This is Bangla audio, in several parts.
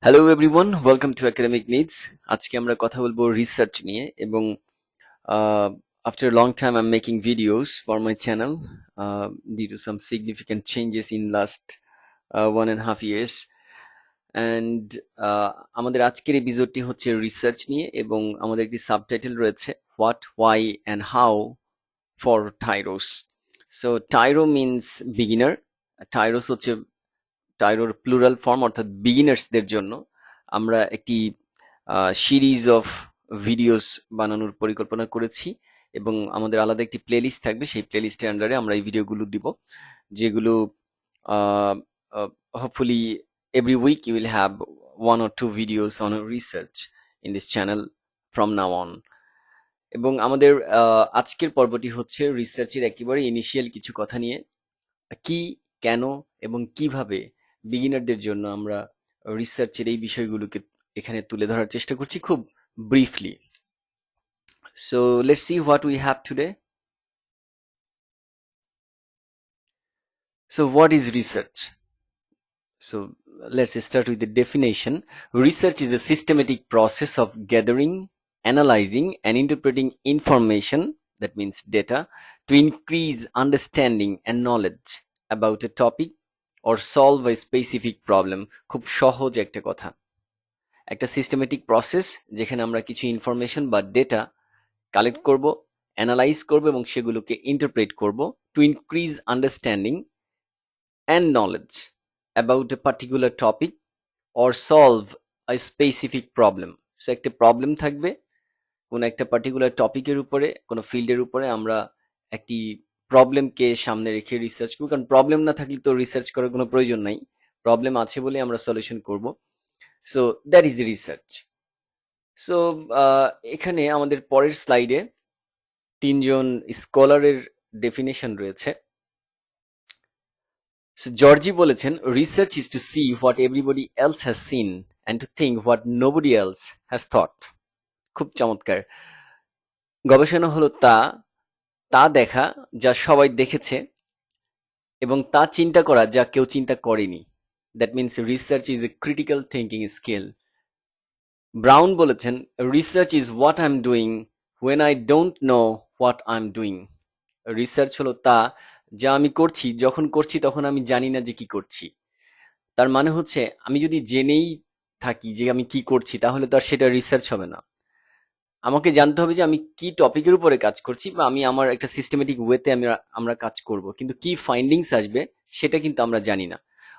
Hello everyone, welcome to Academic Needs. আজকে আমরা কথা বলবো রিসার্চ নিয়ে এবং after long time I am making videos for my channel due to some significant changes in last 1.5 years and আমাদের আজকের এপিসোডটি হচ্ছে রিসার্চ নিয়ে এবং আমাদের একটি সাবটাইটেল রয়েছে what, why and how for tyros. So tyro means beginner. Tyros হচ্ছে টাইরোর প্লুরাল ফর্ম, অর্থাৎ বিগিনার্সদের জন্য আমরা একটি সিরিজ অফ ভিডিওস বানানোর পরিকল্পনা করেছি এবং আমাদের আলাদা একটি প্লেলিস্ট থাকবে। সেই প্লেলিস্টের আন্ডারে আমরা এই ভিডিওগুলো দিব, যেগুলো hopefully every week you will have 1 or 2 videos on research in this channel from now on. এবং আমাদের আজকের পর্বটি হচ্ছে রিসার্চের একেবারে ইনিশিয়াল কিছু কথা নিয়ে, কি, কেন এবং কিভাবে বিগিনারদের জন্য আমরা রিসার্চের এই বিষয়গুলোকে এখানে তুলে ধরার চেষ্টা করছি খুব briefly. So let's see what we have today. So what is research? So let's start with the definition. Research is a systematic process of gathering, analyzing, and interpreting information, that means data, to increase understanding and knowledge about a topic or solve a specific problem. খুব সহজ একটা কথা। একটা সিস্টেমেটিক প্রসেস যেখানে আমরা কিছু ইনফরমেশন বা ডেটা কালেক্ট করব, অ্যানালাইজ করব এবং সেগুলোকে ইন্টারপ্রেট করব to increase understanding and knowledge about a particular topic or solve a specific problem. So একটা প্রবলেম থাকবে কোনো একটা পার্টিকুলার টপিকের উপরে, কোনো ফিল্ডের উপরে আমরা একটি প্রবলেমকে সামনে রেখে রিসার্চ করব, কারণ প্রবলেম না থাকলে তো রিসার্চ করার কোনো প্রয়োজন নাই। প্রবলেম আছে বলে আমরা সলিউশন করব। So that is research. So এখানে আমাদের পরের স্লাইডে তিনজন স্কলারের ডেফিনেশন রয়েছে। সো জর্জি বলেছেন, research is to see what everybody else has seen and to think what nobody else has thought. খুব চমৎকার। গবেষণা হলো তা তা দেখা যা সবাই দেখেছে এবং তা চিন্তা করা যা কেউ চিন্তা করেনি। That means research is a critical thinking skill. Brown বলেছেন, research is what I am doing when I don't know what I am doing. Research হলো তা যা আমি করছি যখন করছি তখন আমি জানি না যে কি করছি। তার মানে হচ্ছে আমি যদি জেনেই থাকি যে আমি কি করছি তাহলে তো আর সেটা রিসার্চ হবে না। আমাকে জানতে হবে যে আমি কি টপিকের উপরে কাজ করছি বা আমি আমার একটা সিস্টেমেটিক ওয়েতে আমরা কাজ করব, কিন্তু কি ফাইন্ডিংস আসবে সেটা কিন্তু আমরা জানি না।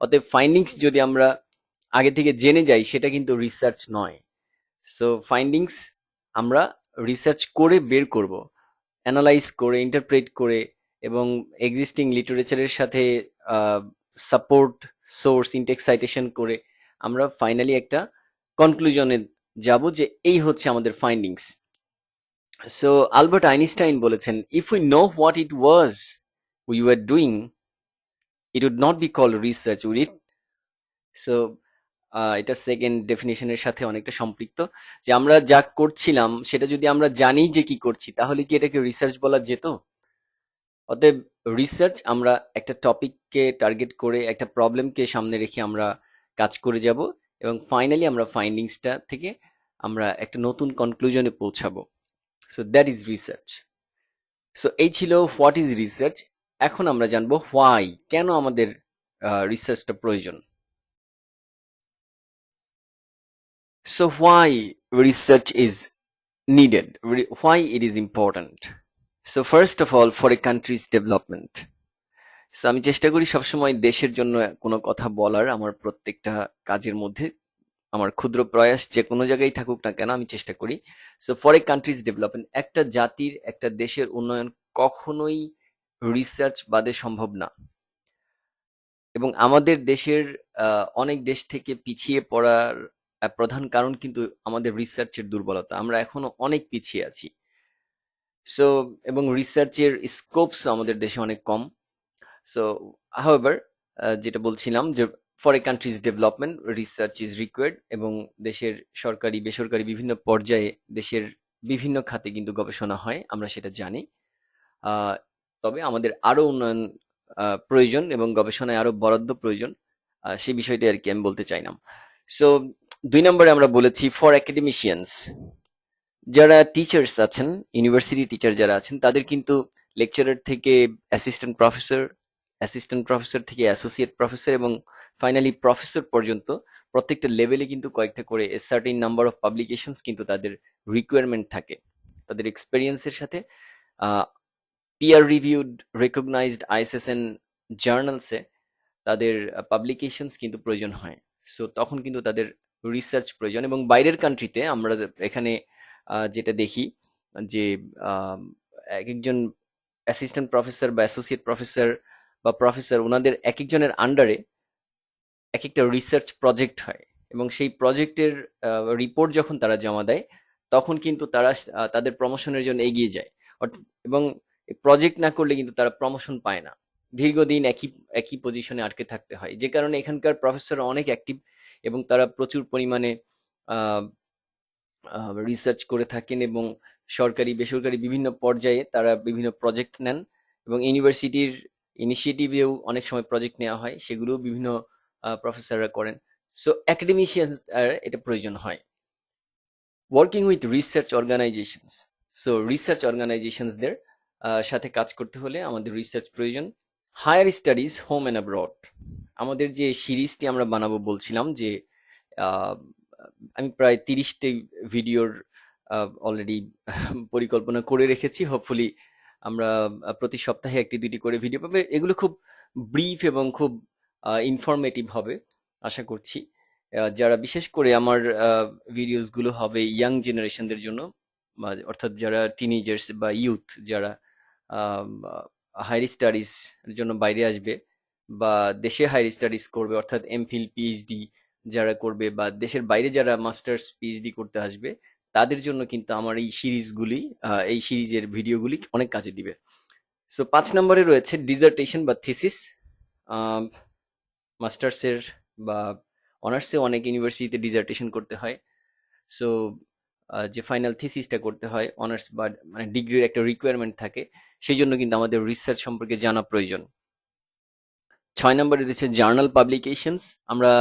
অতএব ফাইন্ডিংস যদি আমরা আগে থেকে জেনে যাই সেটা কিন্তু রিসার্চ নয়। সো ফাইন্ডিংস আমরা রিসার্চ করে বের করব, অ্যানালাইজ করে, ইন্টারপ্রেট করে এবং এক্সিস্টিং লিটারেচারের সাথে সাপোর্ট সোর্স ইনটেক্স সাইটেশন করে আমরা ফাইনালি একটা কনক্লুশনে যাব যে এই হচ্ছে আমাদের ফাইন্ডিংস। সো আলবার্ট আইনস্টাইন বলেছেন, if we know what it was we were doing it would not be called research, would it? So এটা সেকেন্ড ডেফিনেশনের সাথে অনেকটা সম্পৃক্ত, যে আমরা যা করছিলাম সেটা যদি আমরা জানি যে কি করছি তাহলে কি এটাকে রিসার্চ বলা যেত? অতএব রিসার্চ আমরা একটা টপিককে টার্গেট করে একটা প্রবলেমকে সামনে রেখে আমরা কাজ করে যাব এবং ফাইনালি আমরা ফাইন্ডিংসটা থেকে আমরা একটা নতুন কনক্লুশনে পৌঁছাবো। So that is research. So এই ছিল হোয়াট ইজ রিসার্চ। এখন আমরা জানবো হোয়াই, কেন আমাদের রিসার্চটা প্রয়োজন। So why research is needed, why it is important. So first of all, for a country's development. So আমি চেষ্টা করি সবসময় দেশের জন্য কোনো কথা বলার, আমার প্রত্যেকটা কাজের মধ্যে আমার ক্ষুদ্র প্রয়াস যে কোনো জায়গায় থাকুক না কেন আমি চেষ্টা করি। So for a countries development, একটা জাতির, একটা দেশের উন্নয়ন কখনোই রিসার্চ বাদে সম্ভব না। এবং আমাদের দেশের অনেক দেশ থেকে পিছিয়ে পড়ার প্রধান কারণ কিন্তু আমাদের রিসার্চের দুর্বলতা। আমরা এখনো অনেক পিছিয়ে আছি। সো এবং রিসার্চের স্কোপস আমাদের দেশে অনেক কম। সো হাউএভার, যেটা বলছিলাম যে for a countries development research is required, এবং দেশের সরকারি বেসরকারি বিভিন্ন পর্যায়ে দেশের বিভিন্ন খাতে কিন্তু গবেষণা হয়, আমরা সেটা জানি। তবে আমাদের আরো উন্নয়ন প্রয়োজন এবং গবেষণায় আরো বরাদ্দ প্রয়োজন, সে বিষয়টি আর কি আমি বলতে চাইলাম। সো 2 নম্বরে আমরা বলেছি ফর একাডেমিশিয়ানস, যারা টিচার্স আছেন, ইউনিভার্সিটি টিচার যারা আছেন, তাদের কিন্তু লেকচারার থেকে অ্যাসিস্ট্যান্ট প্রফেসর, অ্যাসিস্ট্যান্ট প্রফেসর থেকে অ্যাসোসিয়েট প্রফেসর এবং ফাইনালি প্রফেসর পর্যন্ত প্রত্যেকটা লেভেলে কিন্তু কয়েকটা করে সার্টেন নাম্বার অফ পাবলিকেশনস কিন্তু তাদের রিকোয়ারমেন্ট থাকে। তাদের এক্সপেরিয়েন্সের সাথে পিয়ার রিভিউড রেকগনাইজড আইএসএসএন জার্নালসে তাদের পাবলিকেশনস কিন্তু প্রয়োজন হয়। সো তখন কিন্তু তাদের রিসার্চ প্রয়োজন। এবং বাইরের কান্ট্রিতে আমরা এখানে যেটা দেখি যে আহ, এক একজন অ্যাসিস্ট্যান্ট প্রফেসর বা অ্যাসোসিয়েট প্রফেসর বা প্রফেসর, ওনাদের এক একজনের আন্ডারে এক একটা রিসার্চ প্রজেক্ট হয় এবং সেই প্রজেক্টের রিপোর্ট যখন তারা জমা দেয় তখন কিন্তু তারা তাদের প্রমোশনের জন্য এগিয়ে যায়। এবং প্রজেক্ট না করলে কিন্তু তারা প্রমোশন পায় না, দীর্ঘদিন একই একই পজিশনে আটকে থাকতে হয়, যে কারণে এখানকার প্রফেসর অনেক অ্যাক্টিভ এবং তারা প্রচুর পরিমাণে রিসার্চ করে থাকেন এবং সরকারি বেসরকারি বিভিন্ন পর্যায়ে তারা বিভিন্ন প্রজেক্ট নেন এবং ইউনিভার্সিটির ইনিশিয়েটিভেও অনেক সময় প্রজেক্ট নেওয়া হয়, সেগুলোও বিভিন্ন প্রফেসররা করেন। সো অ্যাকাডেমিশিয়ানস এটা প্রয়োজন হয়। Working with research organisations, so research অর্গানাইজেশনসদের সাথে কাজ করতে হলে আমাদের রিসার্চ প্রয়োজন। Higher studies home and abroad, আমাদের যে সিরিজটি আমরা বানাবো বলছিলাম যে আহ, আমি প্রায় 30টি ভিডিওর অলরেডি পরিকল্পনা করে রেখেছি। হোপফুলি আমরা প্রতি সপ্তাহে একটি দুটি করে ভিডিও পাবে, এগুলো খুব ব্রিফ এবং খুব ইনফরমেটিভ হবে আশা করছি। যারা বিশেষ করে আমার ভিডিওসগুলো হবে ইয়াং জেনারেশনদের জন্য, অর্থাৎ যারা টিনেজার্স বা ইউথ, যারা হায়ার স্টাডিজ জন্য বাইরে আসবে বা দেশে হায়ার স্টাডিজ করবে, অর্থাৎ এমফিল পিএইচডি যারা করবে বা দেশের বাইরে যারা মাস্টার্স পিএইচডি করতে আসবে, তাদের জন্য কিন্তু আমার এই সিরিজগুলি, এই সিরিজের ভিডিওগুলি অনেক কাজে দিবে। সো 5 নম্বরে রয়েছে ডিজার্টেশন বা থিসিস। মাস্টার্সের বা অনার্সে অনেক ইউনিভার্সিটিতে ডিজার্টেশন করতে হয়। সো যে ফাইনাল থিসিসটা করতে হয়, অনার্স বা মানে ডিগ্রির একটা রিকোয়ারমেন্ট থাকে, সেই জন্য কিন্তু আমাদের রিসার্চ সম্পর্কে জানা প্রয়োজন। 6 নম্বরে রয়েছে জার্নাল পাবলিকেশনস। আমরা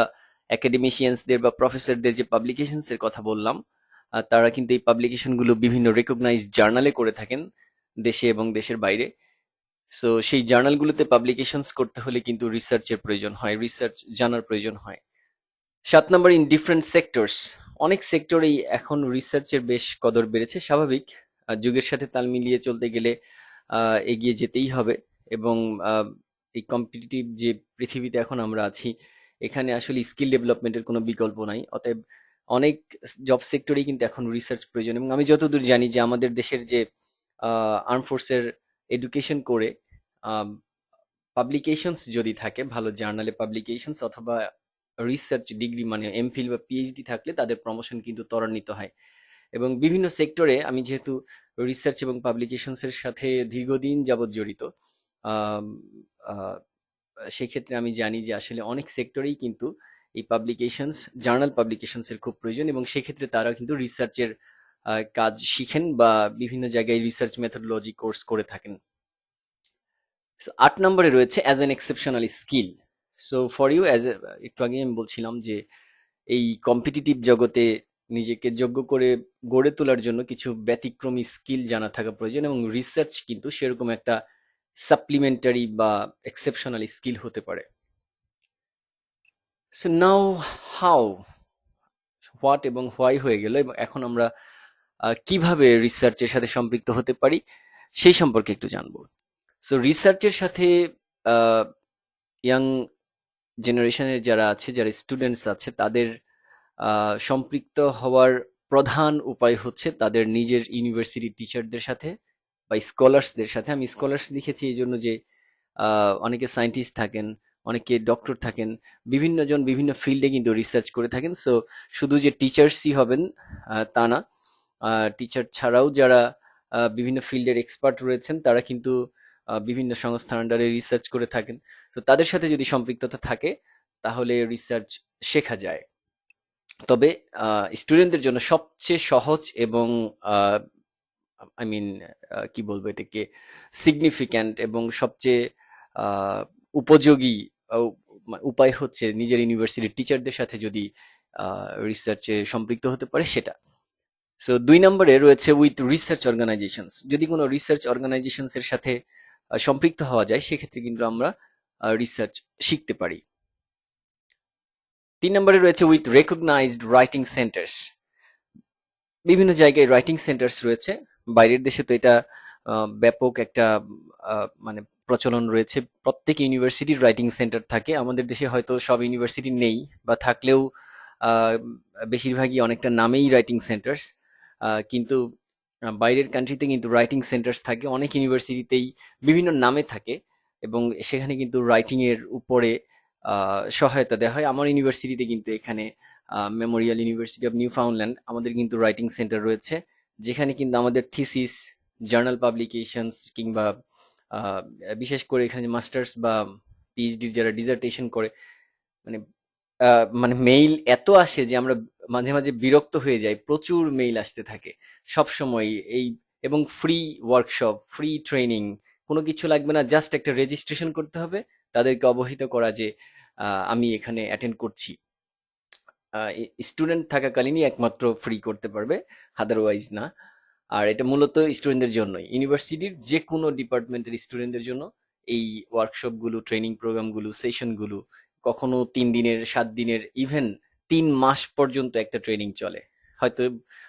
একাডেমিশিয়ানসদের বা প্রফেসরদের যে পাবলিকেশনস এর কথা বললাম, তারা কিন্তু এই পাবলিকেশনগুলো বিভিন্ন রেকগনাইজ জার্নালে করে থাকেন দেশে এবং দেশের বাইরে। সো সেই জার্নালগুলোতে পাবলিকেশনস করতে হলে কিন্তু রিসার্চের প্রয়োজন হয়, রিসার্চ জানার প্রয়োজন হয়। 7 নম্বর ইন ডিফারেন্ট সেক্টরস, অনেক সেক্টরেই এখন রিসার্চের বেশ কদর বেড়েছে, স্বাভাবিক। যুগের সাথে তাল মিলিয়ে চলতে গেলে এগিয়ে যেতেই হবে এবং এই কম্পিটিটিভ যে পৃথিবীতে এখন আমরা আছি, এখানে আসলে স্কিল ডেভেলপমেন্টের কোনো বিকল্প নাই। অতএব অনেক জব সেক্টরেই কিন্তু এখন রিসার্চ প্রয়োজন। এবং আমি যতদূর জানি যে আমাদের দেশের যে আর্ম ফোর্সের এডুকেশন করে পাবলিকেশনস যদি থাকে, ভালো জার্নালে পাবলিকেশনস অথবা রিসার্চ ডিগ্রি মানে এমফিল বা পিএইচডি থাকলে তাদের প্রমোশন কিন্তু ত্বরান্বিত হয়। এবং বিভিন্ন সেক্টরে আমি যেহেতু রিসার্চ এবং পাবলিকেশনস এর সাথে দীর্ঘদিন যাবৎ জড়িত, আম, আহ, সেক্ষেত্রে আমি জানি যে আসলে অনেক সেক্টরেই কিন্তু এই পাবলিকেশনস, জার্নাল পাবলিকেশনস এর খুব প্রয়োজন এবং সেক্ষেত্রে তারা কিন্তু রিসার্চের কাজ শিখেন বা বিভিন্ন জায়গায় রিসার্চ মেথডোলজি কোর্স করে থাকেন। 8 নম্বরে রয়েছে as an exceptional skill. So for you as, একটু আগে আমি বলছিলাম যে এই কম্পিটিটিভ জগতে নিজেকে যোগ্য করে গড়ে তোলার জন্য কিছু ব্যতিক্রমী স্কিল জানা থাকা প্রয়োজন এবং রিসার্চ কিন্তু সেরকম একটা সাপ্লিমেন্টারি বা এক্সেপশনাল স্কিল হতে পারে। সো নাও হাউ, হোয়াট এবং হোয়াই হয়ে গেল, এবং এখন আমরা কিভাবে রিসার্চের সাথে সম্পৃক্ত হতে পারি সেই সম্পর্কে একটু জানবো। সো রিসার্চের সাথে ইয়াং জেনারেশনের যারা আছে, যারা স্টুডেন্টস আছে, তাদের সম্পৃক্ত হওয়ার প্রধান উপায় হচ্ছে তাদের নিজের ইউনিভার্সিটি টিচারদের সাথে বা স্কলার্সদের সাথে। আমি স্কলার্স লিখেছি এই জন্য যে অনেকে সায়েন্টিস্ট থাকেন, অনেকে ডক্টর থাকেন, বিভিন্ন জন বিভিন্ন ফিল্ডে কিন্তু রিসার্চ করে থাকেন। সো শুধু যে টিচার্সই হবেন তা না, টিচার ছাড়াও যারা বিভিন্ন ফিল্ডের এক্সপার্ট রয়েছেন তারা কিন্তু বিভিন্ন সংস্থার আন্ডারে রিসার্চ করে থাকেন। তো তাদের সাথে যদি সম্পৃক্ততা থাকে তাহলে রিসার্চ শেখা যায়। তবে স্টুডেন্টদের জন্য সবচেয়ে সহজ এবং আই মিন কি বলবো এটাকে, সিগনিফিক্যান্ট এবং সবচেয়ে উপযোগী উপায় হচ্ছে নিজের ইউনিভার্সিটির টিচারদের সাথে যদি রিসার্চে সম্পৃক্ত হতে পারে সেটা। সো 2 নম্বরে রয়েছে উইথ রিসার্চ অর্গানাইজেশনস। যদি কোনো রিসার্চ অর্গানাইজেশনস এর সাথে সম্পৃক্ত হওয়া যায় সেক্ষেত্রে কিন্তু আমরা রিসার্চ শিখতে পারি। 3 নম্বরে রয়েছে উইথ রেকগনাইজড রাইটিং সেন্টার্স। বিভিন্ন জায়গায় রাইটিং সেন্টার্স রয়েছে, বাইরের দেশে তো এটা ব্যাপক একটা মানে প্রচলন রয়েছে। প্রত্যেক ইউনিভার্সিটির রাইটিং সেন্টার থাকে। আমাদের দেশে হয়তো সব ইউনিভার্সিটি নেই, বা থাকলেও আহ, বেশিরভাগই অনেকটা নামেই রাইটিং সেন্টার্স, কিন্তু বাইরের কান্ট্রিতে কিন্তু রাইটিং সেন্টার্স থাকে অনেক ইউনিভার্সিটিতেই, বিভিন্ন নামে থাকে, এবং সেখানে কিন্তু রাইটিং এর উপরে সহায়তা দেওয়া হয়। আমার ইউনিভার্সিটিতে কিন্তু এখানে মেমোরিয়াল ইউনিভার্সিটি অফ নিউ ফাউন্ডল্যান্ড, আমাদের কিন্তু রাইটিং সেন্টার রয়েছে, যেখানে কিন্তু আমাদের থিসিস, জার্নাল পাবলিকেশনস, কিংবা আহ, বিশেষ করে এখানে মাস্টার্স বা পিএইচডি যারা ডিজার্টেশন করে, মানে মানে মেইল এত আসে যে আমরা মাঝে মাঝে বিরক্ত হয়ে যাই। প্রচুর মেইল আসতে থাকে সব সময় এই, এবং ফ্রি ওয়ার্কশপ, ফ্রি ট্রেনিং, কোনো কিছু লাগবে না, জাস্ট একটা রেজিস্ট্রেশন করতে হবে, তাদেরকে অবহিত করা যে আমি এখানে অ্যাটেন্ড করছি। স্টুডেন্ট থাকাকালীনই একমাত্র ফ্রি করতে পারবে, আদারওয়াইজ না। আর এটা মূলত স্টুডেন্টদের জন্যই, ইউনিভার্সিটির যে কোনো ডিপার্টমেন্টের স্টুডেন্টদের জন্য এই ওয়ার্কশপগুলো, ট্রেনিং প্রোগ্রামগুলো, সেশনগুলো কখনো 3 দিনের, 7 দিনের, ইভেন 3 মাস পর্যন্ত একটা ট্রেনিং চলে। হয়তো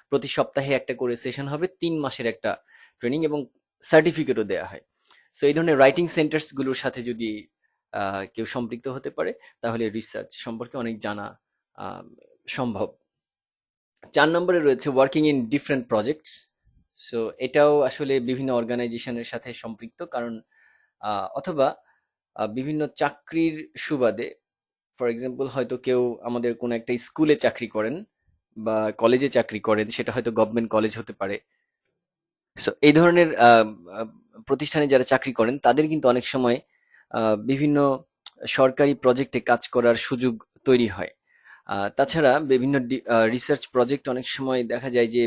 প্রতি সপ্তাহে একটা করে সেশন হবে, 3 মাসের একটা ট্রেনিং, এবং সার্টিফিকেটও দেওয়া হয়। সো এই ধরনের রাইটিং সেন্টার্স গুলোর সাথে যদি কেউ সম্পৃক্ত হতে পারে, তাহলে রিসার্চ সম্পর্কে অনেক জানা আহ, সম্ভব। 4 নম্বরে রয়েছে working in different projects. So এটাও আসলে বিভিন্ন অর্গানাইজেশনের সাথে সম্পৃক্ত, কারণ অথবা বিভিন্ন চাকরির সুবাদে, ফর এক্সাম্পল হয়তো কেউ আমাদের কোনো একটা স্কুলে চাকরি করেন বা কলেজে চাকরি করেন, সেটা হয়তো গভর্নমেন্ট কলেজ হতে পারে। সো এই ধরনের প্রতিষ্ঠানে যারা চাকরি করেন তাদের কিন্তু অনেক সময় বিভিন্ন সরকারি প্রজেক্টে কাজ করার সুযোগ তৈরি হয়। তাছাড়া বিভিন্ন রিসার্চ প্রজেক্ট অনেক সময় দেখা যায় যে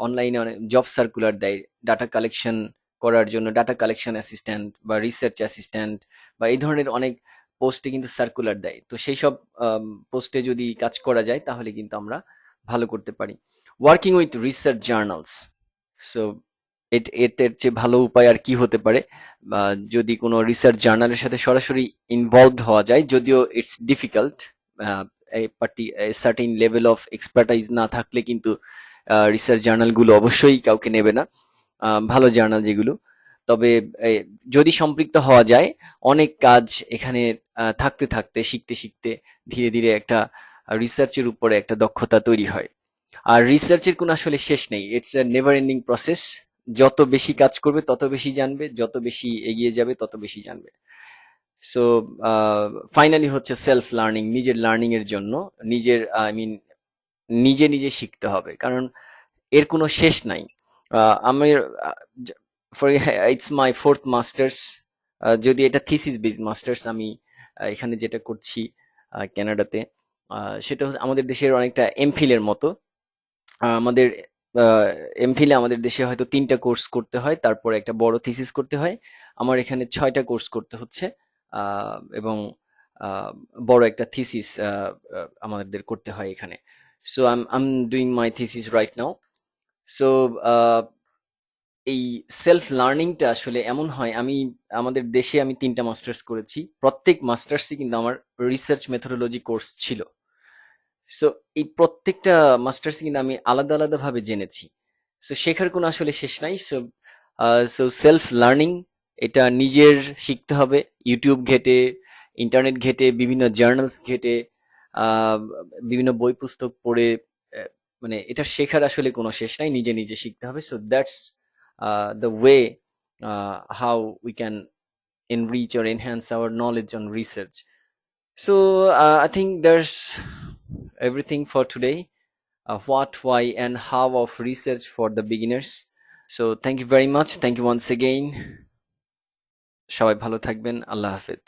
অনলাইনে অনেক জব সার্কুলার দেয় ডাটা কালেকশন করার জন্য, ডাটা কালেকশন অ্যাসিস্ট্যান্ট বা রিসার্চ অ্যাসিস্ট্যান্ট, বা এই ধরনের অনেক পোস্টে কিন্তু সার্কুলার দেয়। তো সেই সব পোস্টে যদি কাজ করা যায় তাহলে কিন্তু আমরা ভালো করতে পারি। Working with research journals. So এতে চেয়ে ভালো উপায় আর কি হতে পারে? যদি কোনো রিসার্চ জার্নালের সাথে সরাসরি ইনভলভড হওয়া যায়, যদিও it's difficult, certain level of expertise না থাকলে কিন্তু রিসার্চ জার্নালগুলো অবশ্যই কাউকে নেবে না, ভালো জার্নাল যেগুলো। তবে যদি সম্পৃক্ত হওয়া যায়, অনেক কাজ এখানে থাকতে থাকতে, শিখতে শিখতে ধীরে ধীরে একটা রিসার্চের উপরে একটা দক্ষতা তৈরি হয়। আর রিসার্চের কোনো আসলে শেষ নেই, it's a never ending process. যত বেশি কাজ করবে তত বেশি জানবে, যত বেশি এগিয়ে যাবে তত বেশি জানবে। সো ফাইনালি হচ্ছে সেলফ লার্নিং, নিজের লার্নিং এর জন্য নিজের, আই মিন, নিজে নিজে শিখতে হবে, কারণ এর কোনো শেষ নাই। আমি for it's my fourth masters, যদি এটা থিসিস বেস মাস্টার্স, আমি এখানে যেটা করছি কানাডাতে, সেটা আমাদের দেশের অনেকটা এমফিল এর মতো। আমাদের এমফিলে আমাদের দেশে হয়তো 3টা কোর্স করতে হয়, তারপরে একটা বড় থিসিস করতে হয়। আমার এখানে 6টা কোর্স করতে হচ্ছে, এবং আহ, বড় একটা থিসিস আমাদের করতে হয় এখানে। So I am doing my thesis right now. So এই সেলফ লার্নিংটা আসলে এমন হয়, আমাদের দেশে আমি 3টা মাস্টার্স করেছি, প্রত্যেক মাস্টার্সই কিন্তু আমার রিসার্চ মেথোডোলজি কোর্স ছিল। সো এই প্রত্যেকটা মাস্টার্স কিন্তু আমি আলাদা আলাদা ভাবে জেনেছি। সো শেখার কোনো আসলে শেষ নাই। সো সেলফ লার্নিং, এটা নিজের শিখতে হবে, ইউটিউব ঘেটে, ইন্টারনেট ঘেটে, বিভিন্ন জার্নালস ঘেটে, আহ, বিভিন্ন বই পুস্তক পড়ে, মানে এটা শেখার আসলে কোনো শেষ নাই, নিজে নিজে শিখতে হবে। So that's the way how we can enrich or enhance our knowledge on research. So I think there's everything for today. What, why, and how of research for the beginners. So thank you very much. Thank you once again. সবাই ভালো থাকবেন। আল্লাহ হাফেজ।